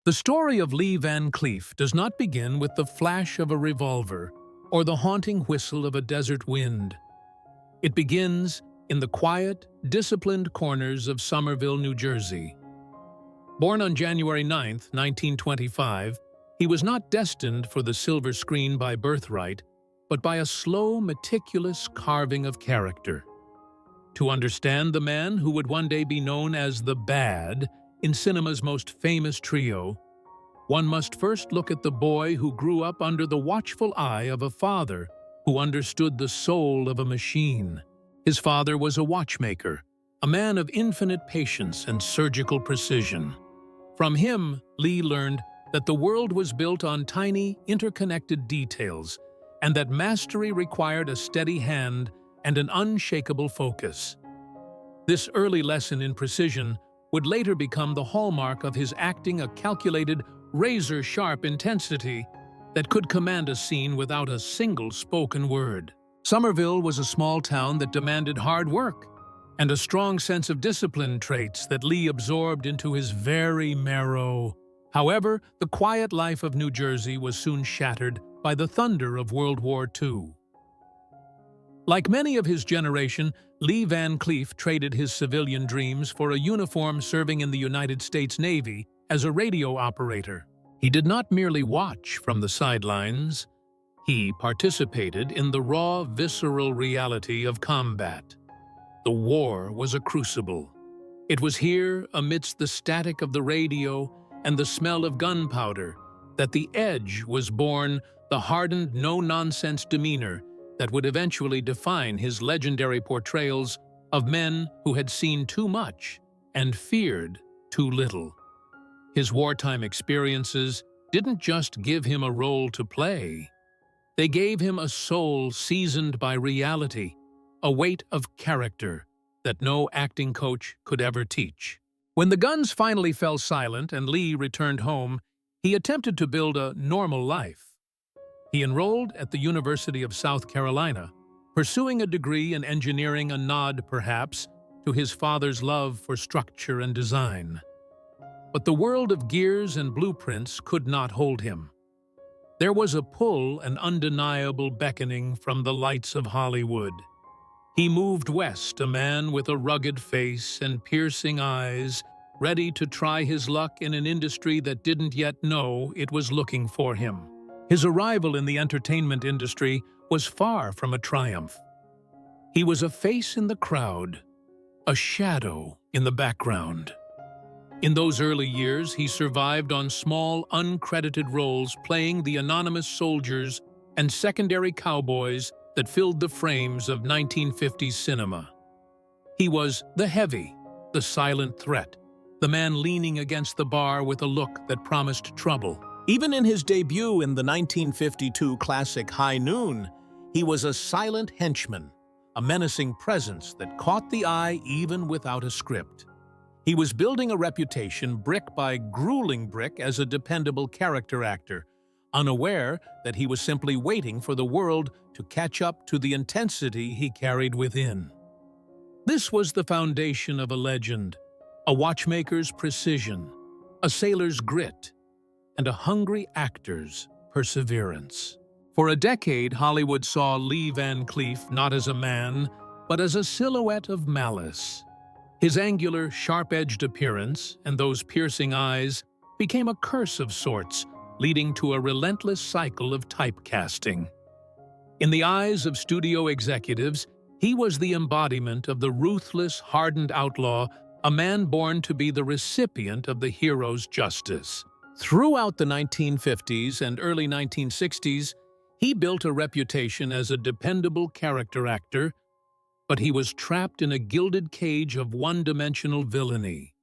The story of Lee Van Cleef does not begin with the flash of a revolver or the haunting whistle of a desert wind. It begins in the quiet, disciplined corners of Somerville, New Jersey. Born on January 9, 1925, he was not destined for the silver screen by birthright, but by a slow, meticulous carving of character. To understand the man who would one day be known as the Bad in cinema's most famous trio, one must first look at the boy who grew up under the watchful eye of a father who understood the soul of a machine. His father was a watchmaker, a man of infinite patience and surgical precision. From him, Lee learned that the world was built on tiny, interconnected details, and that mastery required a steady hand and an unshakable focus. This early lesson in precision would later become the hallmark of his acting, a calculated, razor-sharp intensity that could command a scene without a single spoken word. Somerville was a small town that demanded hard work and a strong sense of discipline, traits that Lee absorbed into his very marrow. However, the quiet life of New Jersey was soon shattered by the thunder of World War II. Like many of his generation, Lee Van Cleef traded his civilian dreams for a uniform serving in the United States Navy as a radio operator. He did not merely watch from the sidelines. He participated in the raw, visceral reality of combat. The war was a crucible. It was here, amidst the static of the radio and the smell of gunpowder, that the edge was born, the hardened, no-nonsense demeanor that would eventually define his legendary portrayals of men who had seen too much and feared too little. His wartime experiences didn't just give him a role to play. They gave him a soul seasoned by reality, a weight of character that no acting coach could ever teach. When the guns finally fell silent and Lee returned home, he attempted to build a normal life. He enrolled at the University of South Carolina, pursuing a degree in engineering, a nod, perhaps, to his father's love for structure and design. But the world of gears and blueprints could not hold him. There was a pull, an undeniable beckoning from the lights of Hollywood. He moved west, a man with a rugged face and piercing eyes, ready to try his luck in an industry that didn't yet know it was looking for him. His arrival in the entertainment industry was far from a triumph. He was a face in the crowd, a shadow in the background. In those early years, he survived on small, uncredited roles, playing the anonymous soldiers and secondary cowboys that filled the frames of 1950s cinema. He was the heavy, the silent threat, the man leaning against the bar with a look that promised trouble. Even in his debut in the 1952 classic High Noon, he was a silent henchman, a menacing presence that caught the eye even without a script. He was building a reputation brick by grueling brick as a dependable character actor, unaware that he was simply waiting for the world to catch up to the intensity he carried within. This was the foundation of a legend, a watchmaker's precision, a sailor's grit, and a hungry actor's perseverance. For a decade, Hollywood saw Lee Van Cleef not as a man, but as a silhouette of malice. His angular, sharp-edged appearance and those piercing eyes became a curse of sorts, leading to a relentless cycle of typecasting. In the eyes of studio executives, he was the embodiment of the ruthless, hardened outlaw, a man born to be the recipient of the hero's justice. Throughout the 1950s and early 1960s, he built a reputation as a dependable character actor, but he was trapped in a gilded cage of one-dimensional villainy.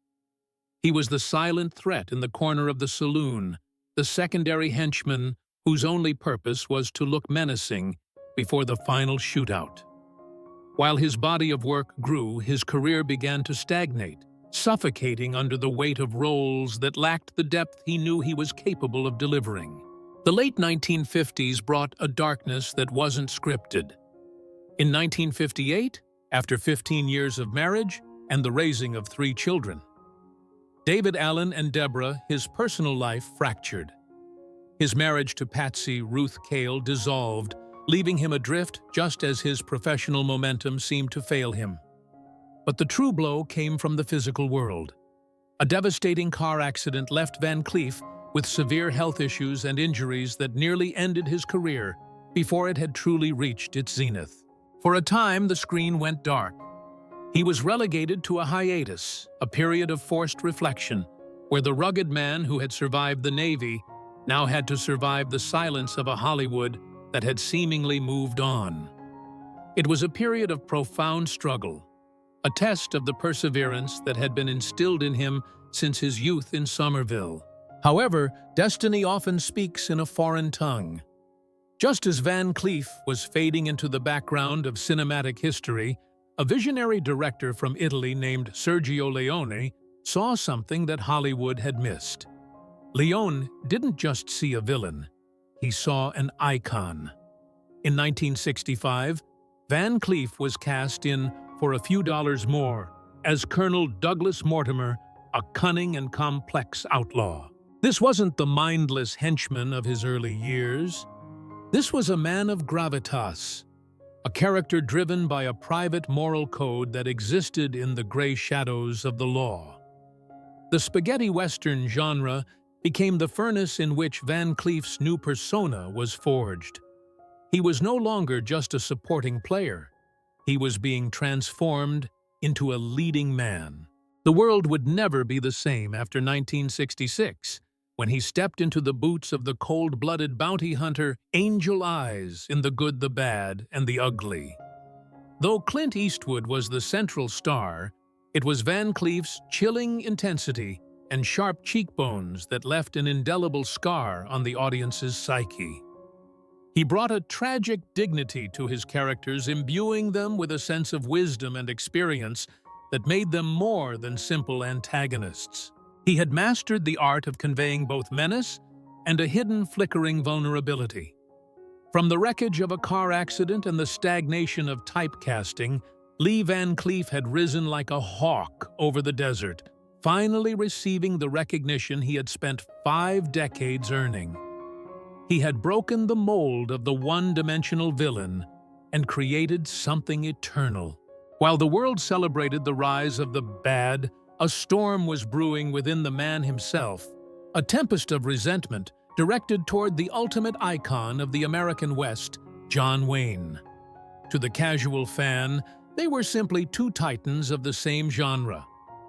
He was the silent threat in the corner of the saloon, the secondary henchman whose only purpose was to look menacing before the final shootout. While his body of work grew, his career began to stagnate, suffocating under the weight of roles that lacked the depth he knew he was capable of delivering. The late 1950s brought a darkness that wasn't scripted. In 1958, after 15 years of marriage and the raising of 3 children, David Allen and Deborah, his personal life fractured. His marriage to Patsy Ruth Cale dissolved, leaving him adrift just as his professional momentum seemed to fail him. But the true blow came from the physical world. A devastating car accident left Van Cleef with severe health issues and injuries that nearly ended his career before it had truly reached its zenith. For a time, the screen went dark. He was relegated to a hiatus, a period of forced reflection, where the rugged man who had survived the Navy now had to survive the silence of a Hollywood that had seemingly moved on. It was a period of profound struggle, a test of the perseverance that had been instilled in him since his youth in Somerville. However, destiny often speaks in a foreign tongue. Just as Van Cleef was fading into the background of cinematic history, a visionary director from Italy named Sergio Leone saw something that Hollywood had missed. Leone didn't just see a villain, he saw an icon. In 1965, Van Cleef was cast in For a Few Dollars More as Colonel Douglas Mortimer, a cunning and complex outlaw. This wasn't the mindless henchman of his early years. This was a man of gravitas, a character driven by a private moral code that existed in the gray shadows of the law. The spaghetti western genre became the furnace in which Van Cleef's new persona was forged. He was no longer just a supporting player. He was being transformed into a leading man. The world would never be the same after 1966, when he stepped into the boots of the cold-blooded bounty hunter Angel Eyes in The Good, the Bad, and the Ugly. Though Clint Eastwood was the central star, it was Van Cleef's chilling intensity and sharp cheekbones that left an indelible scar on the audience's psyche. He brought a tragic dignity to his characters, imbuing them with a sense of wisdom and experience that made them more than simple antagonists. He had mastered the art of conveying both menace and a hidden flickering vulnerability. From the wreckage of a car accident and the stagnation of typecasting, Lee Van Cleef had risen like a hawk over the desert, finally receiving the recognition he had spent 5 decades earning. He had broken the mold of the one-dimensional villain and created something eternal. While the world celebrated the rise of the bad, a storm was brewing within the man himself, a tempest of resentment directed toward the ultimate icon of the American West, John Wayne. To the casual fan, they were simply two titans of the same genre.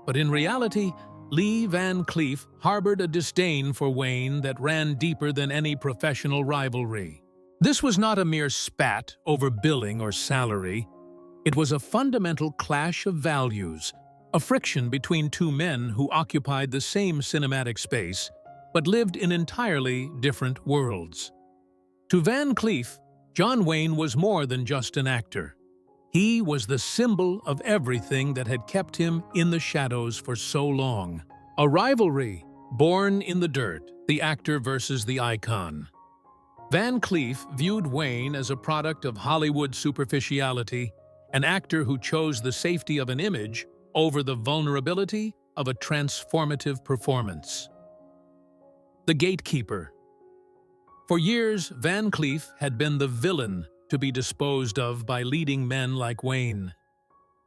But in reality, Lee Van Cleef harbored a disdain for Wayne that ran deeper than any professional rivalry. This was not a mere spat over billing or salary. It was a fundamental clash of values, a friction between two men who occupied the same cinematic space, but lived in entirely different worlds. To Van Cleef, John Wayne was more than just an actor. He was the symbol of everything that had kept him in the shadows for so long. A rivalry born in the dirt, the actor versus the icon. Van Cleef viewed Wayne as a product of Hollywood superficiality, an actor who chose the safety of an image over the vulnerability of a transformative performance. The Gatekeeper. For years, Van Cleef had been the villain to be disposed of by leading men like Wayne.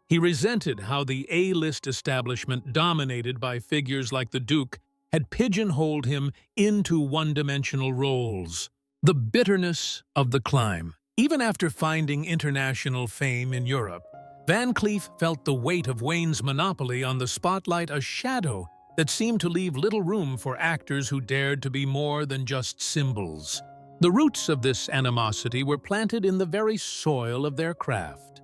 He resented how the A-list establishment, dominated by figures like the Duke, had pigeonholed him into one-dimensional roles. The bitterness of the climb. Even after finding international fame in Europe, Van Cleef felt the weight of Wayne's monopoly on the spotlight, a shadow that seemed to leave little room for actors who dared to be more than just symbols. The roots of this animosity were planted in the very soil of their craft.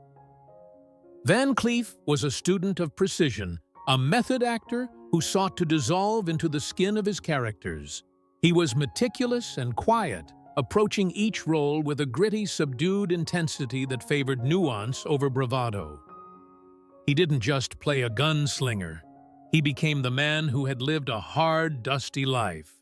Van Cleef was a student of precision, a method actor who sought to dissolve into the skin of his characters. He was meticulous and quiet, approaching each role with a gritty, subdued intensity that favored nuance over bravado. He didn't just play a gunslinger. He became the man who had lived a hard, dusty life.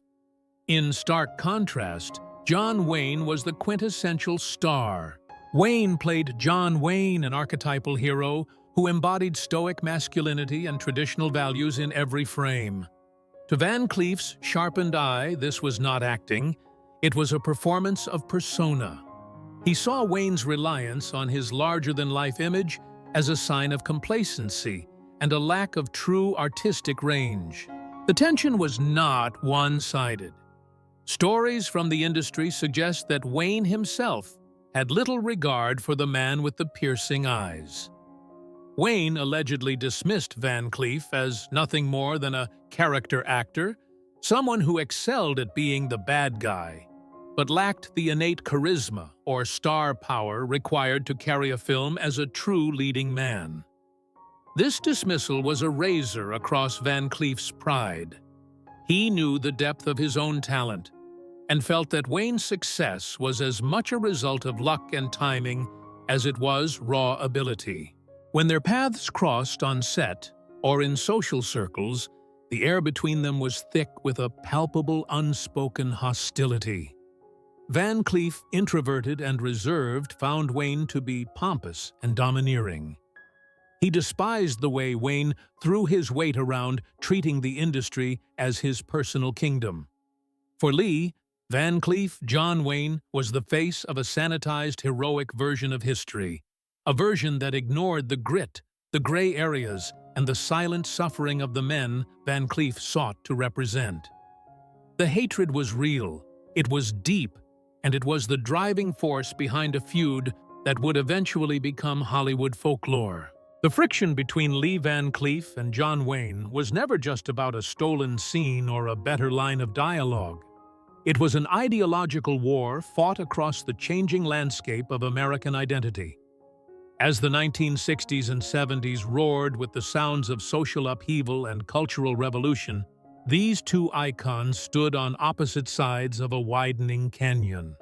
In stark contrast, John Wayne was the quintessential star. Wayne played John Wayne, an archetypal hero who embodied stoic masculinity and traditional values in every frame. To Van Cleef's sharpened eye, this was not acting, it was a performance of persona. He saw Wayne's reliance on his larger-than-life image as a sign of complacency and a lack of true artistic range. The tension was not one-sided. Stories from the industry suggest that Wayne himself had little regard for the man with the piercing eyes. Wayne allegedly dismissed Van Cleef as nothing more than a character actor, someone who excelled at being the bad guy, but lacked the innate charisma or star power required to carry a film as a true leading man. This dismissal was a razor across Van Cleef's pride. He knew the depth of his own talent and felt that Wayne's success was as much a result of luck and timing as it was raw ability. When their paths crossed on set or in social circles, the air between them was thick with a palpable, unspoken hostility. Van Cleef, introverted and reserved, found Wayne to be pompous and domineering. He despised the way Wayne threw his weight around, treating the industry as his personal kingdom. For Lee, Van Cleef, John Wayne was the face of a sanitized, heroic version of history, a version that ignored the grit, the gray areas, and the silent suffering of the men Van Cleef sought to represent. The hatred was real, it was deep, and it was the driving force behind a feud that would eventually become Hollywood folklore. The friction between Lee Van Cleef and John Wayne was never just about a stolen scene or a better line of dialogue. It was an ideological war fought across the changing landscape of American identity. As the 1960s and 70s roared with the sounds of social upheaval and cultural revolution, these two icons stood on opposite sides of a widening canyon.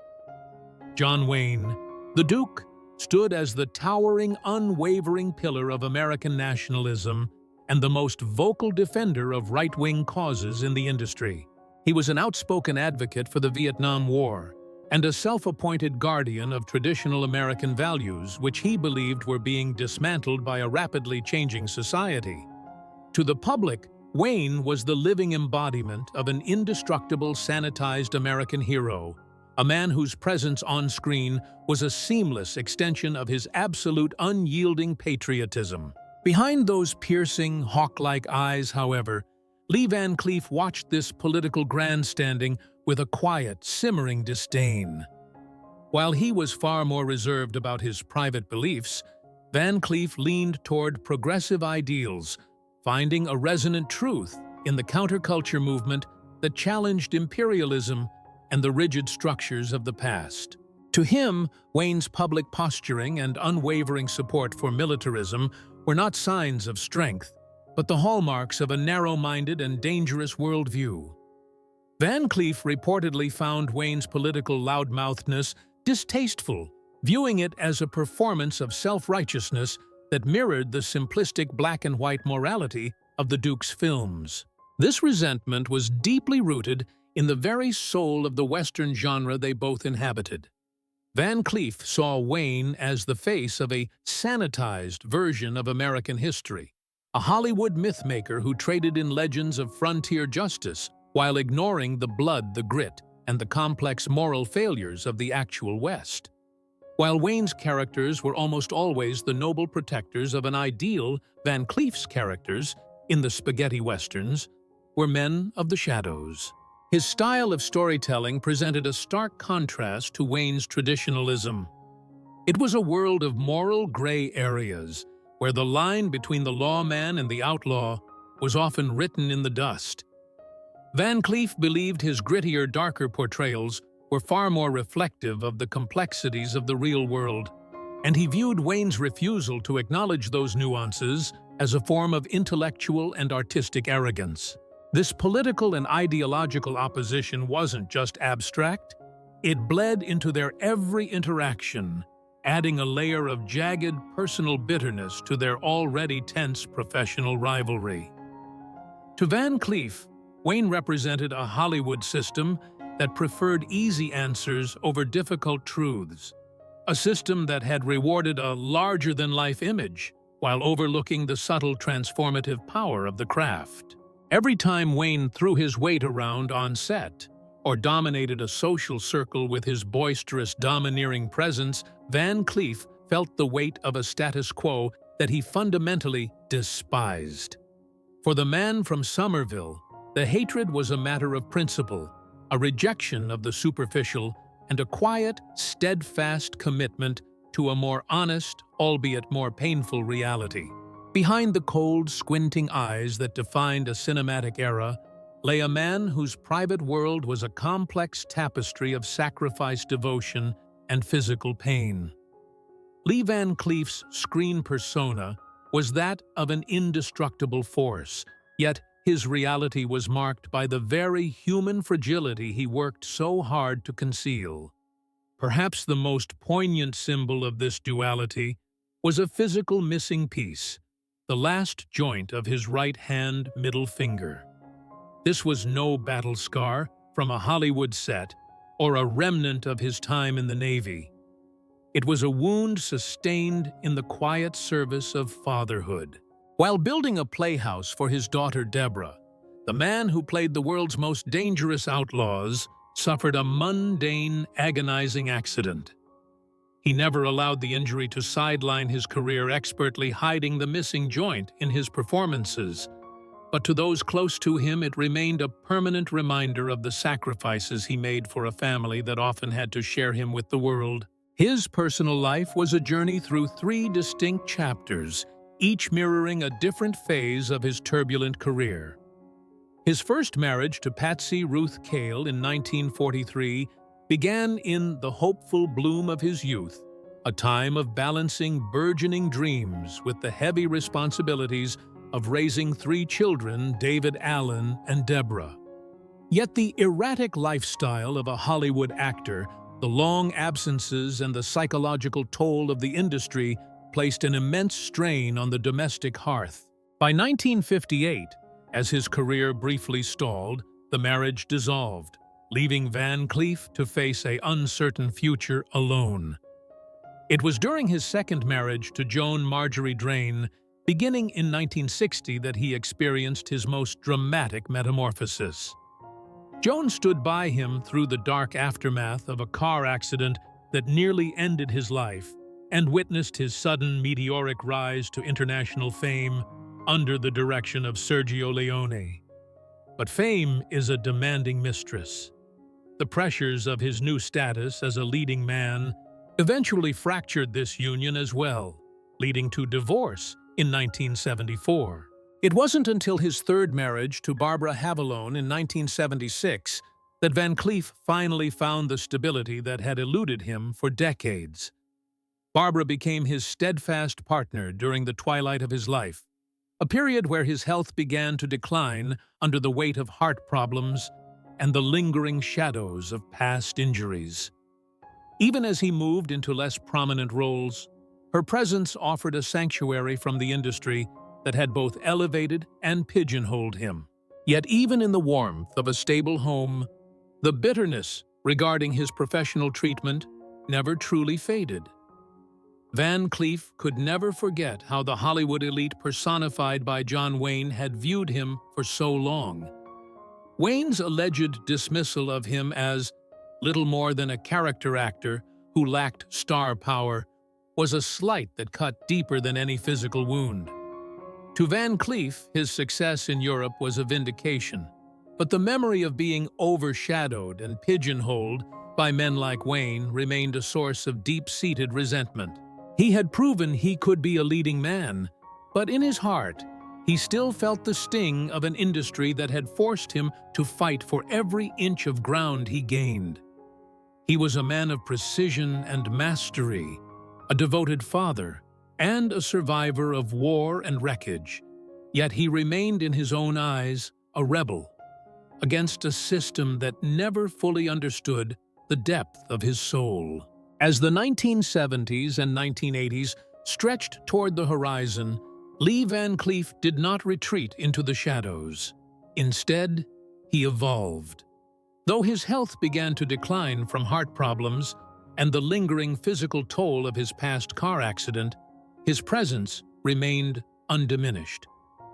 John Wayne, the Duke, stood as the towering, unwavering pillar of American nationalism and the most vocal defender of right-wing causes in the industry. He was an outspoken advocate for the Vietnam War and a self-appointed guardian of traditional American values, which he believed were being dismantled by a rapidly changing society. To the public, Wayne was the living embodiment of an indestructible, sanitized American hero, a man whose presence on screen was a seamless extension of his absolute, unyielding patriotism. Behind those piercing, hawk-like eyes, however, Lee Van Cleef watched this political grandstanding with a quiet, simmering disdain. While he was far more reserved about his private beliefs, Van Cleef leaned toward progressive ideals, finding a resonant truth in the counterculture movement that challenged imperialism and the rigid structures of the past. To him, Wayne's public posturing and unwavering support for militarism were not signs of strength, but the hallmarks of a narrow-minded and dangerous worldview. Van Cleef reportedly found Wayne's political loudmouthness distasteful, viewing it as a performance of self-righteousness that mirrored the simplistic black-and-white morality of the Duke's films. This resentment was deeply rooted in the very soul of the Western genre they both inhabited. Van Cleef saw Wayne as the face of a sanitized version of American history, a Hollywood mythmaker who traded in legends of frontier justice while ignoring the blood, the grit, and the complex moral failures of the actual West. While Wayne's characters were almost always the noble protectors of an ideal, Van Cleef's characters, in the spaghetti westerns, were men of the shadows. His style of storytelling presented a stark contrast to Wayne's traditionalism. It was a world of moral gray areas, where the line between the lawman and the outlaw was often written in the dust. Van Cleef believed his grittier, darker portrayals were far more reflective of the complexities of the real world, and he viewed Wayne's refusal to acknowledge those nuances as a form of intellectual and artistic arrogance. This political and ideological opposition wasn't just abstract, it bled into their every interaction, adding a layer of jagged personal bitterness to their already tense professional rivalry. To Van Cleef, Wayne represented a Hollywood system that preferred easy answers over difficult truths, a system that had rewarded a larger-than-life image while overlooking the subtle transformative power of the craft. Every time Wayne threw his weight around on set or dominated a social circle with his boisterous, domineering presence, Van Cleef felt the weight of a status quo that he fundamentally despised. For the man from Somerville, the hatred was a matter of principle, a rejection of the superficial, and a quiet, steadfast commitment to a more honest, albeit more painful reality. Behind the cold, squinting eyes that defined a cinematic era lay a man whose private world was a complex tapestry of sacrifice, devotion, and physical pain. Lee Van Cleef's screen persona was that of an indestructible force, yet his reality was marked by the very human fragility he worked so hard to conceal. Perhaps the most poignant symbol of this duality was a physical missing piece, the last joint of his right-hand middle finger. This was no battle scar from a Hollywood set or a remnant of his time in the Navy. It was a wound sustained in the quiet service of fatherhood. While building a playhouse for his daughter Deborah, the man who played the world's most dangerous outlaws suffered a mundane, agonizing accident. He never allowed the injury to sideline his career, expertly hiding the missing joint in his performances. But to those close to him, it remained a permanent reminder of the sacrifices he made for a family that often had to share him with the world. His personal life was a journey through 3 distinct chapters, each mirroring a different phase of his turbulent career. His first marriage to Patsy Ruth Cale in 1943 began in the hopeful bloom of his youth, a time of balancing burgeoning dreams with the heavy responsibilities of raising 3 children, David, Alan, and Deborah. Yet the erratic lifestyle of a Hollywood actor, the long absences, and the psychological toll of the industry placed an immense strain on the domestic hearth. By 1958, as his career briefly stalled, the marriage dissolved, leaving Van Cleef to face an uncertain future alone. It was during his second marriage to Joan Marjorie Drain, beginning in 1960, that he experienced his most dramatic metamorphosis. Joan stood by him through the dark aftermath of a car accident that nearly ended his life and witnessed his sudden meteoric rise to international fame under the direction of Sergio Leone. But fame is a demanding mistress. The pressures of his new status as a leading man eventually fractured this union as well, leading to divorce in 1974. It wasn't until his third marriage to Barbara Havalone in 1976 that Van Cleef finally found the stability that had eluded him for decades. Barbara became his steadfast partner during the twilight of his life, a period where his health began to decline under the weight of heart problems and the lingering shadows of past injuries. Even as he moved into less prominent roles, her presence offered a sanctuary from the industry that had both elevated and pigeonholed him. Yet even in the warmth of a stable home, the bitterness regarding his professional treatment never truly faded. Van Cleef could never forget how the Hollywood elite personified by John Wayne had viewed him for so long. Wayne's alleged dismissal of him as little more than a character actor who lacked star power was a slight that cut deeper than any physical wound. To Van Cleef, his success in Europe was a vindication, but the memory of being overshadowed and pigeonholed by men like Wayne remained a source of deep-seated resentment. He had proven he could be a leading man, but in his heart, he still felt the sting of an industry that had forced him to fight for every inch of ground he gained. He was a man of precision and mastery, a devoted father, and a survivor of war and wreckage, yet he remained in his own eyes a rebel against a system that never fully understood the depth of his soul. As the 1970s and 1980s stretched toward the horizon, Lee Van Cleef did not retreat into the shadows. Instead, he evolved. Though his health began to decline from heart problems and the lingering physical toll of his past car accident, his presence remained undiminished.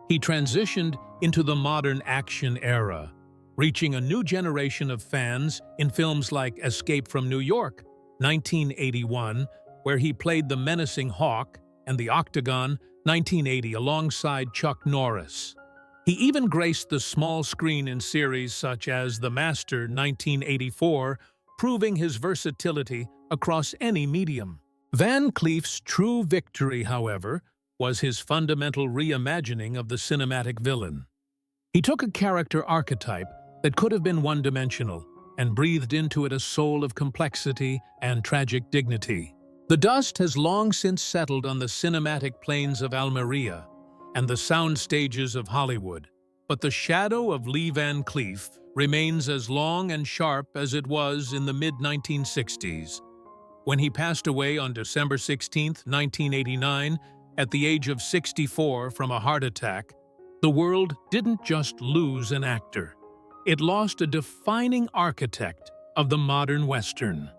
He transitioned into the modern action era, reaching a new generation of fans in films like Escape from New York, 1981, where he played the menacing Hawk, and The Octagon, 1980, alongside Chuck Norris. He even graced the small screen in series such as The Master, 1984, proving his versatility across any medium. Van Cleef's true victory, however, was his fundamental reimagining of the cinematic villain. He took a character archetype that could have been one-dimensional and breathed into it a soul of complexity and tragic dignity. The dust has long since settled on the cinematic plains of Almeria and the sound stages of Hollywood, but the shadow of Lee Van Cleef remains as long and sharp as it was in the mid-1960s. When he passed away on December 16, 1989, at the age of 64 from a heart attack, the world didn't just lose an actor. It lost a defining architect of the modern Western.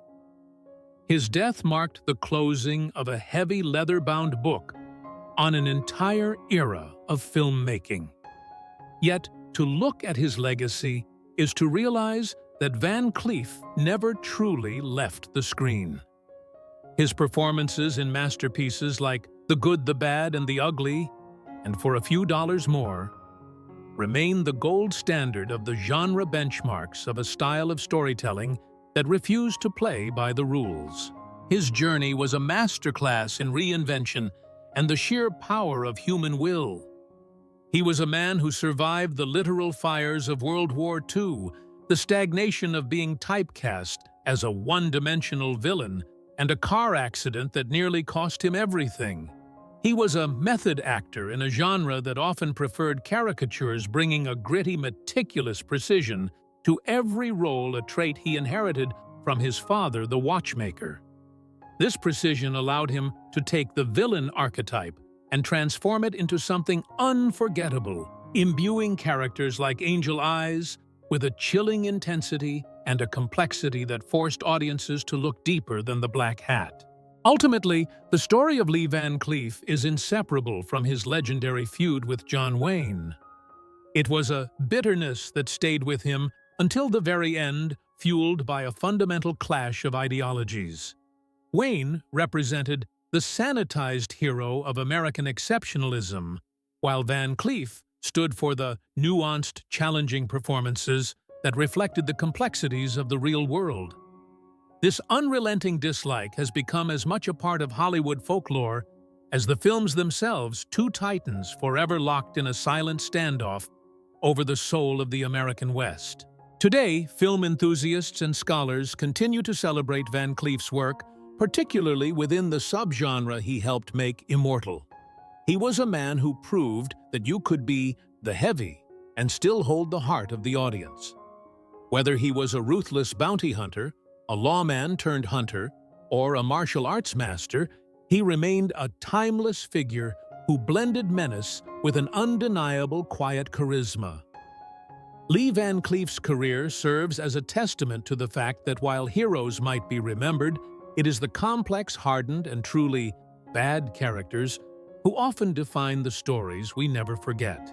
His death marked the closing of a heavy leather-bound book on an entire era of filmmaking. Yet, to look at his legacy is to realize that Van Cleef never truly left the screen. His performances in masterpieces like The Good, the Bad, and the Ugly, and For a Few Dollars More, remain the gold standard of the genre benchmarks of a style of storytelling that refused to play by the rules. His journey was a masterclass in reinvention and the sheer power of human will. He was a man who survived the literal fires of World War II, the stagnation of being typecast as a one-dimensional villain, and a car accident that nearly cost him everything. He was a method actor in a genre that often preferred caricatures, bringing a gritty, meticulous precision to every role, a trait he inherited from his father, the watchmaker. This precision allowed him to take the villain archetype and transform it into something unforgettable, imbuing characters like Angel Eyes with a chilling intensity and a complexity that forced audiences to look deeper than the black hat. Ultimately, the story of Lee Van Cleef is inseparable from his legendary feud with John Wayne. It was a bitterness that stayed with him until the very end, fueled by a fundamental clash of ideologies. Wayne represented the sanitized hero of American exceptionalism, while Van Cleef stood for the nuanced, challenging performances that reflected the complexities of the real world. This unrelenting dislike has become as much a part of Hollywood folklore as the films themselves, two titans forever locked in a silent standoff over the soul of the American West. Today, film enthusiasts and scholars continue to celebrate Van Cleef's work, particularly within the subgenre he helped make immortal. He was a man who proved that you could be the heavy and still hold the heart of the audience. Whether he was a ruthless bounty hunter, a lawman turned hunter, or a martial arts master, he remained a timeless figure who blended menace with an undeniable quiet charisma. Lee Van Cleef's career serves as a testament to the fact that while heroes might be remembered, it is the complex, hardened, and truly bad characters who often define the stories we never forget.